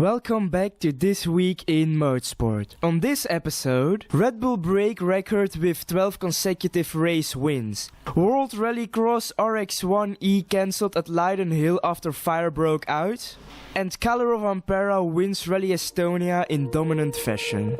Welcome back to This Week in Motorsport. On this episode, Bul Break Record with 12 consecutive race wins. World Rallycross RX1E cancelled at Lydden Hill after fire broke out. And Rovanpera wins Rally Estonia in dominant fashion.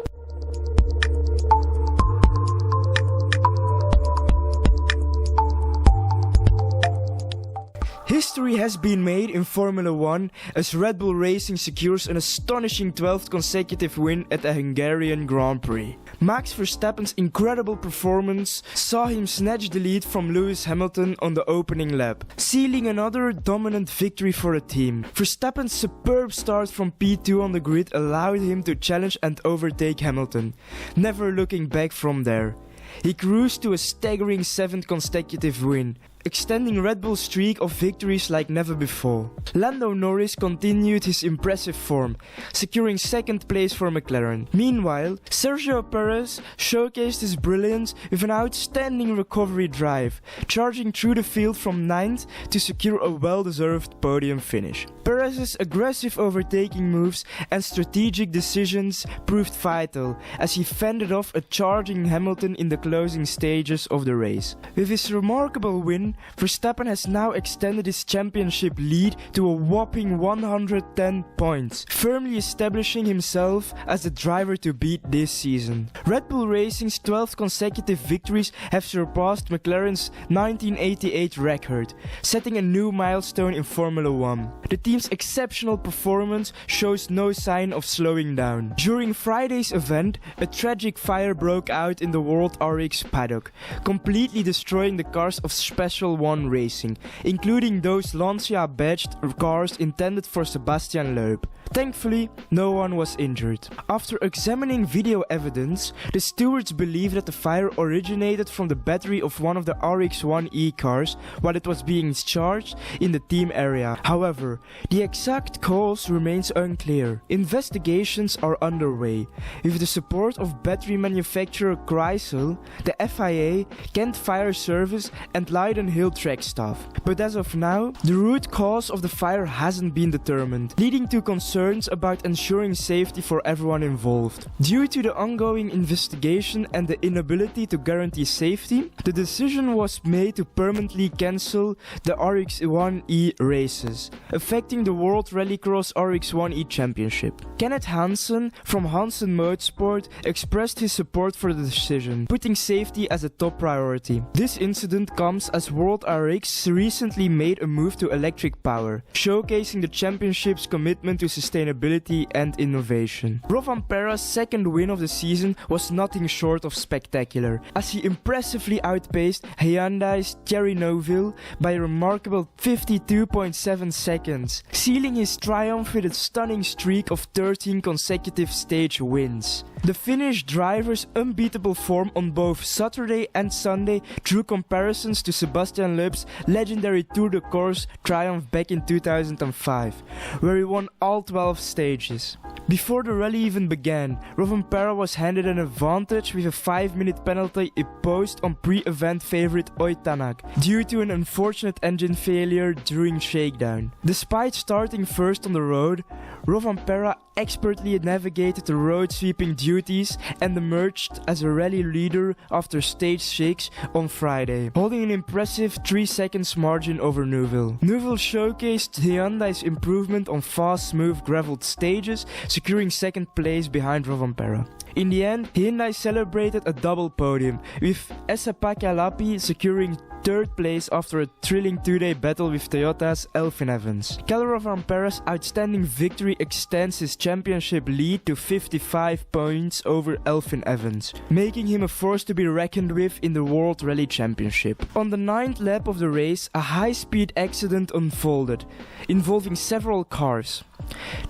History has been made in Formula 1 as Red Bull Racing secures an astonishing 12th consecutive win at the Hungarian Grand Prix. Max Verstappen's incredible performance saw him snatch the lead from Lewis Hamilton on the opening lap, sealing another dominant victory for the team. Verstappen's superb start from P2 on the grid allowed him to challenge and overtake Hamilton, never looking back from there. He cruised to a staggering 7th consecutive win, extending Red Bull's streak of victories like never before. Lando Norris continued his impressive form, securing 2nd place for McLaren. Meanwhile, Sergio Perez showcased his brilliance with an outstanding recovery drive, charging through the field from 9th to secure a well-deserved podium finish. Perez's aggressive overtaking moves and strategic decisions proved vital as he fended off a charging Hamilton in the closing stages of the race. With his remarkable win, Verstappen has now extended his championship lead to a whopping 110 points, firmly establishing himself as the driver to beat this season. Red Bull Racing's 12th consecutive victories have surpassed McLaren's 1988 record, setting a new milestone in Formula 1. The team's exceptional performance shows no sign of slowing down. During Friday's event, a tragic fire broke out in the World RX Paddock, completely destroying the cars of Special 1 Racing, including those Lancia badged cars intended for Sebastian Loeb. Thankfully, no one was injured. After examining video evidence, the stewards believe that the fire originated from the battery of one of the RX1E cars while it was being charged in the team area. However, the exact cause remains unclear. Investigations are underway. With the support of battery manufacturer Chrysler, the FIA, Kent Fire Service and Lydden Hill track staff. But as of now, the root cause of the fire hasn't been determined, leading to concerns about ensuring safety for everyone involved. Due to the ongoing investigation and the inability to guarantee safety, the decision was made to permanently cancel the RX1E races, affecting the World Rallycross RX1E Championship. Kenneth Hansen from Hansen Motorsport expressed his support for the decision, putting safety as a top priority. This incident comes as World RX recently made a move to electric power, showcasing the championship's commitment to sustainability and innovation. Rovanpera's 2nd win of the season was nothing short of spectacular, as he impressively outpaced Hyundai's Thierry Neuville by a remarkable 52.7 seconds, sealing his triumph with a stunning streak of 13 consecutive stage wins. The Finnish driver's unbeatable form on both Saturday and Sunday drew comparisons to Sebastian Loeb's legendary Tour de Corse triumph back in 2005, where he won all 12 stages. Before the rally even began, Rovanpera was handed an advantage with a 5-minute penalty imposed on pre-event favorite Oitanak due to an unfortunate engine failure during shakedown. Despite starting first on the road, Rovanpera expertly navigated the road sweeping duties and emerged as a rally leader after stage 6 on Friday, holding an impressive 3 seconds margin over Neuville. Neuville showcased Hyundai's improvement on fast, smooth gravelled stages, securing 2nd place behind Rovanpera. In the end, Hyundai celebrated a double podium, with Esapaka Lappi securing 3rd place after a thrilling 2-day battle with Toyota's Elfyn Evans. Rovanpera's outstanding victory extends his championship lead to 55 points over Elfyn Evans, making him a force to be reckoned with in the World Rally Championship. On the 9th lap of the race, a high-speed accident unfolded, involving several cars.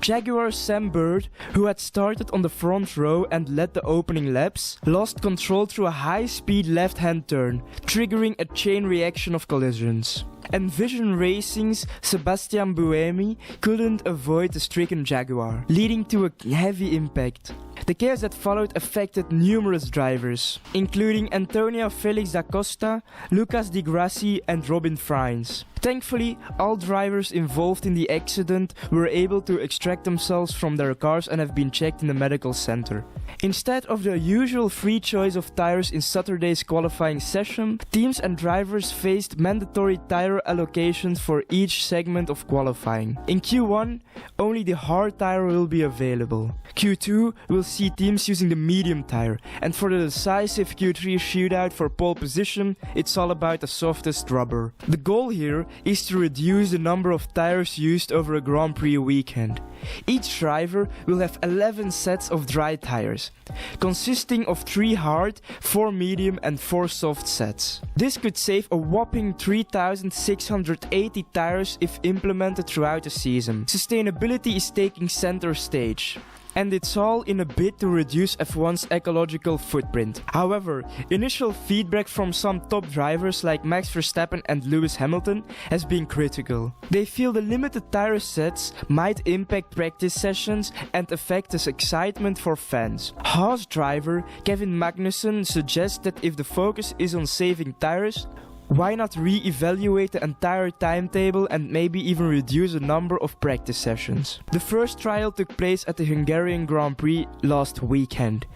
Jaguar's Sam Bird, who had started on the front row and led the opening laps, lost control through a high-speed left-hand turn, triggering a chain reaction of collisions. and Vision Racing's Sebastian Buemi couldn't avoid the stricken Jaguar, leading to a heavy impact. The chaos that followed affected numerous drivers, including Antonio Felix da Costa, Lucas Di Grassi and Robin Frijns. Thankfully, all drivers involved in the accident were able to extract themselves from their cars and have been checked in the medical center. Instead of the usual free choice of tires in Saturday's qualifying session, teams and drivers faced mandatory tire allocations for each segment of qualifying. In Q1, only the hard tire will be available. Q2 will see teams using the medium tire, and for the decisive Q3 shootout for pole position, it's all about the softest rubber. The goal here is to reduce the number of tires used over a Grand Prix weekend. Each driver will have 11 sets of dry tires, consisting of 3 hard, 4 medium and 4 soft sets. This could save a whopping 3,680 tires if implemented throughout the season. Sustainability is taking center stage. And it's all in a bid to reduce F1's ecological footprint. However, initial feedback from some top drivers like Max Verstappen and Lewis Hamilton has been critical. They feel the limited tire sets might impact practice sessions and affect the excitement for fans. Haas driver Kevin Magnussen suggests that if the focus is on saving tires, why not re-evaluate the entire timetable and maybe even reduce the number of practice sessions? The first trial took place at the Hungarian Grand Prix last weekend.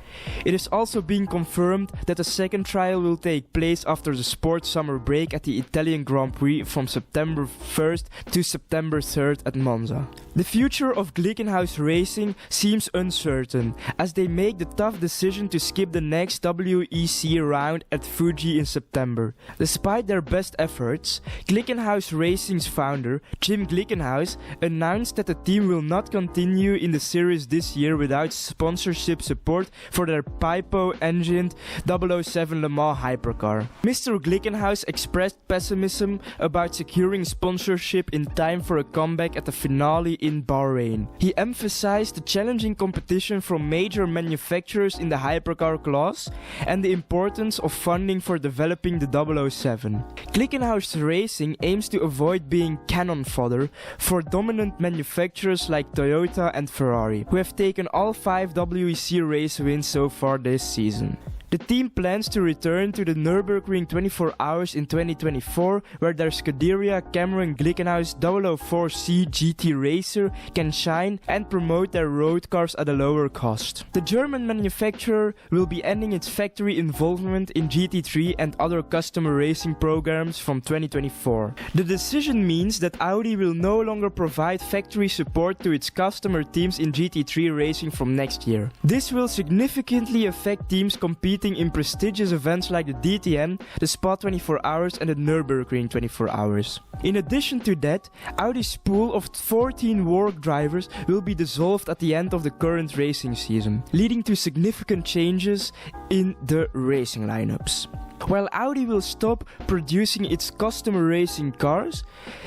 It is also being confirmed that the second trial will take place after the sports summer break at the Italian Grand Prix from September 1st to September 3rd at Monza. The future of Glickenhaus Racing seems uncertain as they make the tough decision to skip the next WEC round at Fuji in September. Despite their best efforts, Glickenhaus Racing's founder, Jim Glickenhaus, announced that the team will not continue in the series this year without sponsorship support for their Pipo-engined 007 Le Mans hypercar. Mr. Glickenhaus expressed pessimism about securing sponsorship in time for a comeback at the finale in Bahrain. He emphasized the challenging competition from major manufacturers in the hypercar class and the importance of funding for developing the 007. Glickenhaus Racing aims to avoid being cannon fodder for dominant manufacturers like Toyota and Ferrari, who have taken all 5 WEC race wins so far this season. The team plans to return to the Nürburgring 24 Hours in 2024, where their Scuderia Cameron Glickenhaus 004C GT racer can shine and promote their road cars at a lower cost. The German manufacturer will be ending its factory involvement in GT3 and other customer racing programs from 2024. The decision means that Audi will no longer provide factory support to its customer teams in GT3 racing from next year. This will significantly affect teams competing in prestigious events like the DTM, the Spa 24 Hours and the Nürburgring 24 Hours. In addition to that, Audi's pool of 14 work drivers will be dissolved at the end of the current racing season, leading to significant changes in the racing lineups. While Audi will stop producing its customer racing cars,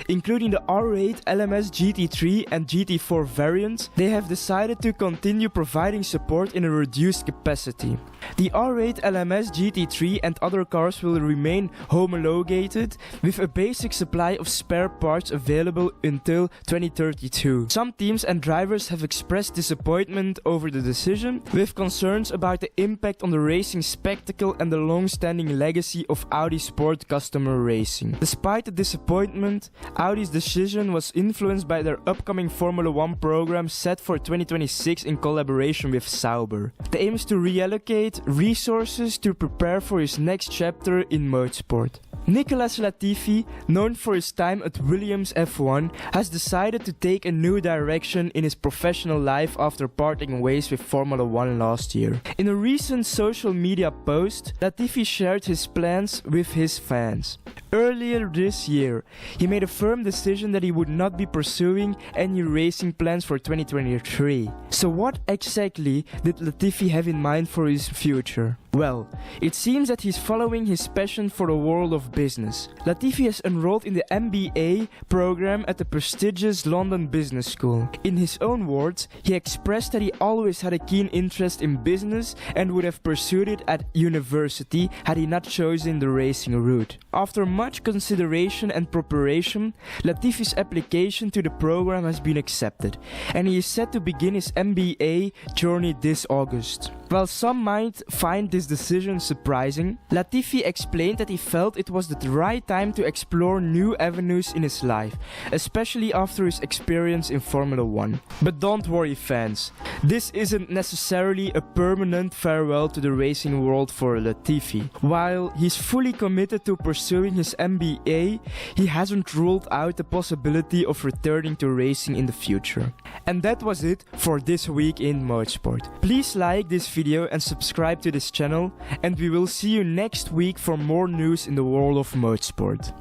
including the R8 LMS GT3 and GT4 variants, they have decided to continue providing support in a reduced capacity. The R8 LMS GT3 and other cars will remain homologated with a basic supply of spare parts available until 2032. Some teams and drivers have expressed disappointment over the decision, with concerns about the impact on the racing spectacle and the long-standing legacy of Audi Sport customer racing. Despite the disappointment, Audi's decision was influenced by their upcoming Formula 1 program set for 2026 in collaboration with Sauber. The aim is to reallocate resources to prepare for his next chapter in motorsport. Nicolas Latifi, known for his time at Williams F1, has decided to take a new direction in his professional life after parting ways with Formula 1 last year. In a recent social media post, Latifi shared his plans with his fans. Earlier this year, he made a firm decision that he would not be pursuing any racing plans for 2023. So what exactly did Latifi have in mind for his future? Well, it seems that he's following his passion for the world of business. Latifi has enrolled in the MBA program at the prestigious London Business School. In his own words, he expressed that he always had a keen interest in business and would have pursued it at university had he not chosen the racing route. After much consideration and preparation, Latifi's application to the program has been accepted, and he is set to begin his MBA journey this August. While some might find this decision surprising, Latifi explained that he felt it was the right time to explore new avenues in his life, especially after his experience in Formula 1. But don't worry fans, this isn't necessarily a permanent farewell to the racing world for Latifi. While he's fully committed to pursuing his MBA, he hasn't ruled out the possibility of returning to racing in the future. And that was it for this week in Motorsport. Please like this video and subscribe to this channel, and we will see you next week for more news in the world of motorsport.